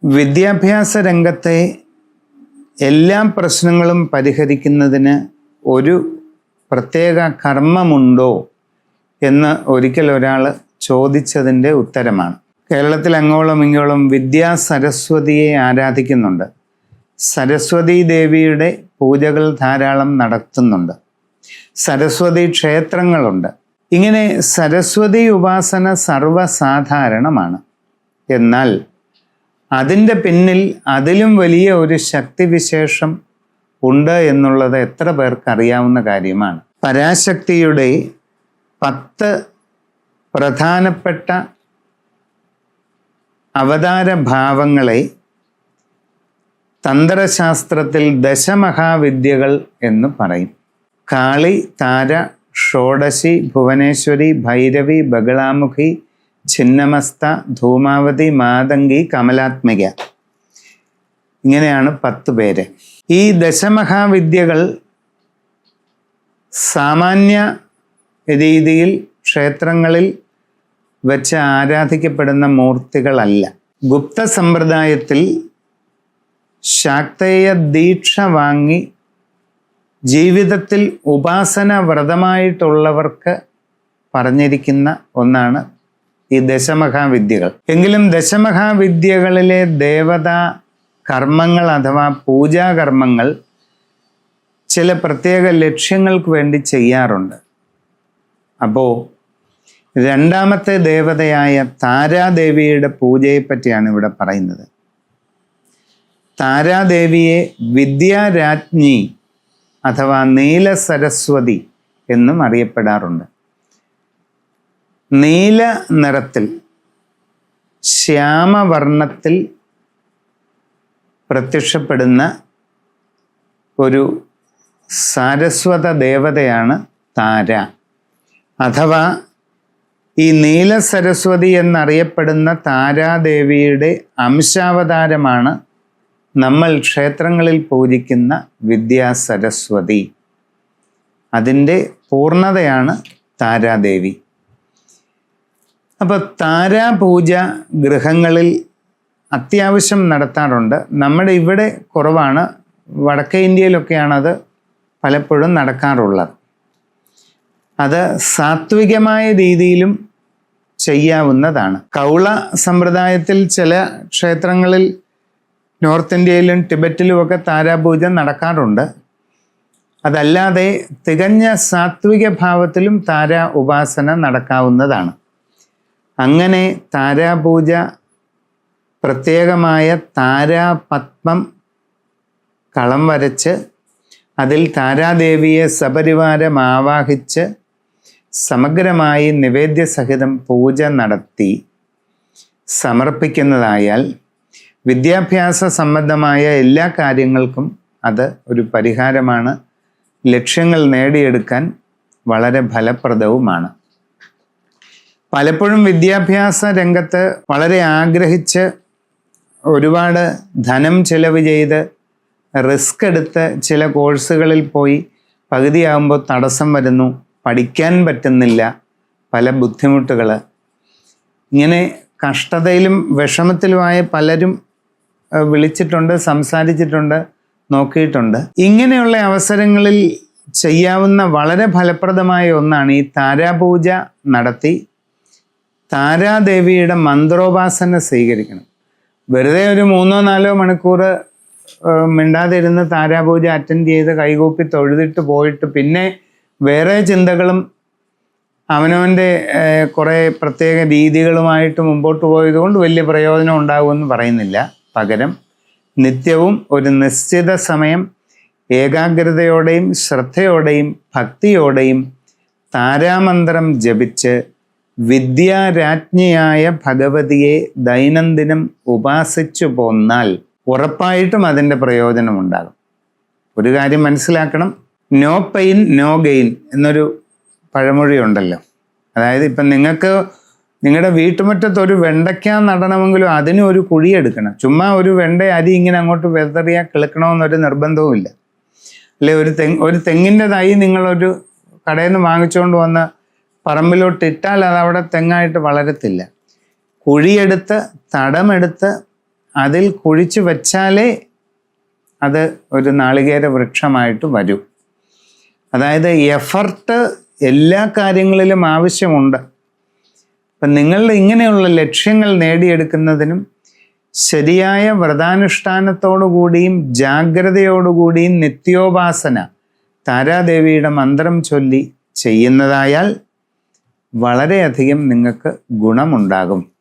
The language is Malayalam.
വിദ്യാഭ്യാസ രംഗത്തെ എല്ലാ പ്രശ്നങ്ങളും പരിഹരിക്കുന്നതിന് ഒരു പ്രത്യേക കർമ്മമുണ്ടോ എന്ന് ഒരിക്കൽ ഒരാൾ ചോദിച്ചതിൻ്റെ ഉത്തരമാണ്. കേരളത്തിൽ അങ്ങോളം ഇങ്ങോളം വിദ്യാ സരസ്വതിയെ ആരാധിക്കുന്നുണ്ട്. സരസ്വതി ദേവിയുടെ പൂജകൾ ധാരാളം നടത്തുന്നുണ്ട്. സരസ്വതി ക്ഷേത്രങ്ങളുണ്ട്. ഇങ്ങനെ സരസ്വതി ഉപാസന സർവ്വസാധാരണമാണ്. എന്നാൽ അതിൻ്റെ പിന്നിൽ അതിലും വലിയ ഒരു ശക്തിവിശേഷം ഉണ്ട് എന്നുള്ളത് എത്ര പേർക്ക് അറിയാവുന്ന കാര്യമാണ്. പരാശക്തിയുടെ 10 പ്രധാനപ്പെട്ട അവതാര ഭാവങ്ങളെ തന്ത്രശാസ്ത്രത്തിൽ ദശമഹാവിദ്യകൾ എന്ന് പറയും. കാളി, താര, ഷോഡശി, ഭുവനേശ്വരി, ഭൈരവി, ബഗളാമുഖി, ഛിന്നമസ്ത, ധൂമാവതി, മാതംഗി, കമലാത്മിക. ഇങ്ങനെയാണ് 10 പേര്. ഈ ദശമഹാവിദ്യകൾ സാമാന്യ രീതിയിൽ ക്ഷേത്രങ്ങളിൽ വെച്ച് ആരാധിക്കപ്പെടുന്ന മൂർത്തികളല്ല. ഗുപ്ത സമ്പ്രദായത്തിൽ ശാക്തേയ ദീക്ഷ വാങ്ങി ജീവിതത്തിൽ ഉപാസന വ്രതമായിട്ടുള്ളവർക്ക് പറഞ്ഞിരിക്കുന്ന ഒന്നാണ് ഈ ദശമഹാവിദ്യകൾ. എങ്കിലും ദശമഹാവിദ്യകളിലെ ദേവതാ കർമ്മങ്ങൾ അഥവാ പൂജാകർമ്മങ്ങൾ ചില പ്രത്യേക ലക്ഷ്യങ്ങൾക്ക് വേണ്ടി ചെയ്യാറുണ്ട്. അപ്പോൾ രണ്ടാമത്തെ ദേവതയായ താരാദേവിയുടെ പൂജയെ പറ്റിയാണ് ഇവിടെ പറയുന്നത്. താരാദേവിയെ വിദ്യാരാജ്ഞി അഥവാ നീല സരസ്വതി എന്നും അറിയപ്പെടാറുണ്ട്. നീല നിറത്തിൽ ശ്യാമവർണ്ണത്തിൽ പ്രത്യക്ഷപ്പെടുന്ന ഒരു സാരസ്വത ദേവതയാണ് താര. അഥവാ ഈ നീല സരസ്വതി എന്നറിയപ്പെടുന്ന താരാദേവിയുടെ അംശാവതാരമാണ് നമ്മൾ ക്ഷേത്രങ്ങളിൽ പൂജിക്കുന്ന വിദ്യാ സരസ്വതി. അതിൻ്റെ പൂർണ്ണതയാണ് താരാദേവി. അപ്പോൾ താരാപൂജ ഗൃഹങ്ങളിൽ അത്യാവശ്യം നടത്താറുണ്ട്. നമ്മുടെ ഇവിടെ കുറവാണ്. വടക്കേ ഇന്ത്യയിലൊക്കെയാണത് പലപ്പോഴും നടക്കാറുള്ളത്. അത് സാത്വികമായ രീതിയിലും ചെയ്യാവുന്നതാണ്. കൗള സമ്പ്രദായത്തിൽ ചില ക്ഷേത്രങ്ങളിൽ നോർത്ത് ഇന്ത്യയിലും ടിബറ്റിലുമൊക്കെ താരാപൂജ നടക്കാറുണ്ട്. അതല്ലാതെ തികഞ്ഞ സാത്വിക ഭാവത്തിലും താരാ ഉപാസന നടക്കാവുന്നതാണ്. അങ്ങനെ താരാപൂജ പ്രത്യേകമായ താരാപത്മം കളം വരച്ച് അതിൽ താരാദേവിയെ സപരിവാരം ആവാഹിച്ച് സമഗ്രമായി നിവേദ്യസഹിതം പൂജ നടത്തി സമർപ്പിക്കുന്നതായാൽ വിദ്യാഭ്യാസ സംബന്ധമായ എല്ലാ കാര്യങ്ങൾക്കും അത് ഒരു പരിഹാരമാണ്. ലക്ഷ്യങ്ങൾ നേടിയെടുക്കാൻ വളരെ ഫലപ്രദവുമാണ്. പലപ്പോഴും വിദ്യാഭ്യാസ രംഗത്ത് വളരെ ആഗ്രഹിച്ച് ഒരുപാട് ധനം ചെലവ് ചെയ്ത് റിസ്ക് എടുത്ത് ചില കോഴ്സുകളിൽ പോയി പകുതിയാകുമ്പോൾ തടസ്സം വരുന്നു, പഠിക്കാൻ പറ്റുന്നില്ല, പല ബുദ്ധിമുട്ടുകൾ. ഇങ്ങനെ കഷ്ടതയിലും വിഷമത്തിലുമായ പലരും വിളിച്ചിട്ടുണ്ട്, സംസാരിച്ചിട്ടുണ്ട്, നോക്കിയിട്ടുണ്ട്. ഇങ്ങനെയുള്ള അവസരങ്ങളിൽ ചെയ്യാവുന്ന വളരെ ഫലപ്രദമായ ഒന്നാണ് ഈ താരാപൂജ നടത്തി താരാദേവിയുടെ മന്ത്രോപാസന സ്വീകരിക്കണം. വെറുതെ ഒരു 3-4 മണിക്കൂർ മിണ്ടാതിരുന്ന് താരാപൂജ അറ്റൻഡ് ചെയ്ത് കൈകൂപ്പി തൊഴുതിട്ട് പോയിട്ട് പിന്നെ വേറെ ചിന്തകളും അവനവൻ്റെ കുറേ പ്രത്യേക രീതികളുമായിട്ട് മുമ്പോട്ട് പോയതുകൊണ്ട് വലിയ പ്രയോജനം ഉണ്ടാകുമെന്ന് പറയുന്നില്ല. പകരം നിത്യവും ഒരു നിശ്ചിത സമയം ഏകാഗ്രതയോടെയും ശ്രദ്ധയോടെയും ഭക്തിയോടെയും താരാമന്ത്രം ജപിച്ച് വിദ്യാരാജ്ഞിയായ ഭഗവതിയെ ദൈനംദിനം ഉപാസിച്ചു പോന്നാൽ ഉറപ്പായിട്ടും അതിൻ്റെ പ്രയോജനമുണ്ടാകും. ഒരു കാര്യം മനസ്സിലാക്കണം, നോ പെയിൻ നോ ഗെയിൻ എന്നൊരു പഴമൊഴി ഉണ്ടല്ലോ. അതായത് ഇപ്പം നിങ്ങൾക്ക് നിങ്ങളുടെ വീട്ടുമുറ്റത്ത് ഒരു വെണ്ടയ്ക്ക നടണമെങ്കിലും അതിനും ഒരു കുഴിയെടുക്കണം. ചുമ്മാ ഒരു വെണ്ട അരി ഇങ്ങനെ അങ്ങോട്ട് വെതറിയാൽ കിളുക്കണമെന്നൊരു നിർബന്ധവുമില്ല. അല്ലെ ഒരു തെങ്ങിൻ്റെ തൈ നിങ്ങളൊരു കടയിൽ നിന്ന് വാങ്ങിച്ചുകൊണ്ട് വന്ന് പറമ്പിലോട്ട് ഇട്ടാൽ അത് അവിടെ തെങ്ങായിട്ട് വളരത്തില്ല. കുഴിയെടുത്ത് തടമെടുത്ത് അതിൽ കുഴിച്ചു വച്ചാലേ അത് ഒരു നാളികേര വൃക്ഷമായിട്ട് വരൂ. അതായത് എഫർട്ട് എല്ലാ കാര്യങ്ങളിലും ആവശ്യമുണ്ട്. അപ്പം നിങ്ങളുടെ ഇങ്ങനെയുള്ള ലക്ഷ്യങ്ങൾ നേടിയെടുക്കുന്നതിനും ശരിയായ വ്രതാനുഷ്ഠാനത്തോടുകൂടിയും ജാഗ്രതയോടുകൂടിയും നിത്യോപാസന താരാദേവിയുടെ മന്ത്രം ചൊല്ലി ചെയ്യുന്നതായാൽ വളരെയധികം നിങ്ങൾക്ക് ഗുണമുണ്ടാകും.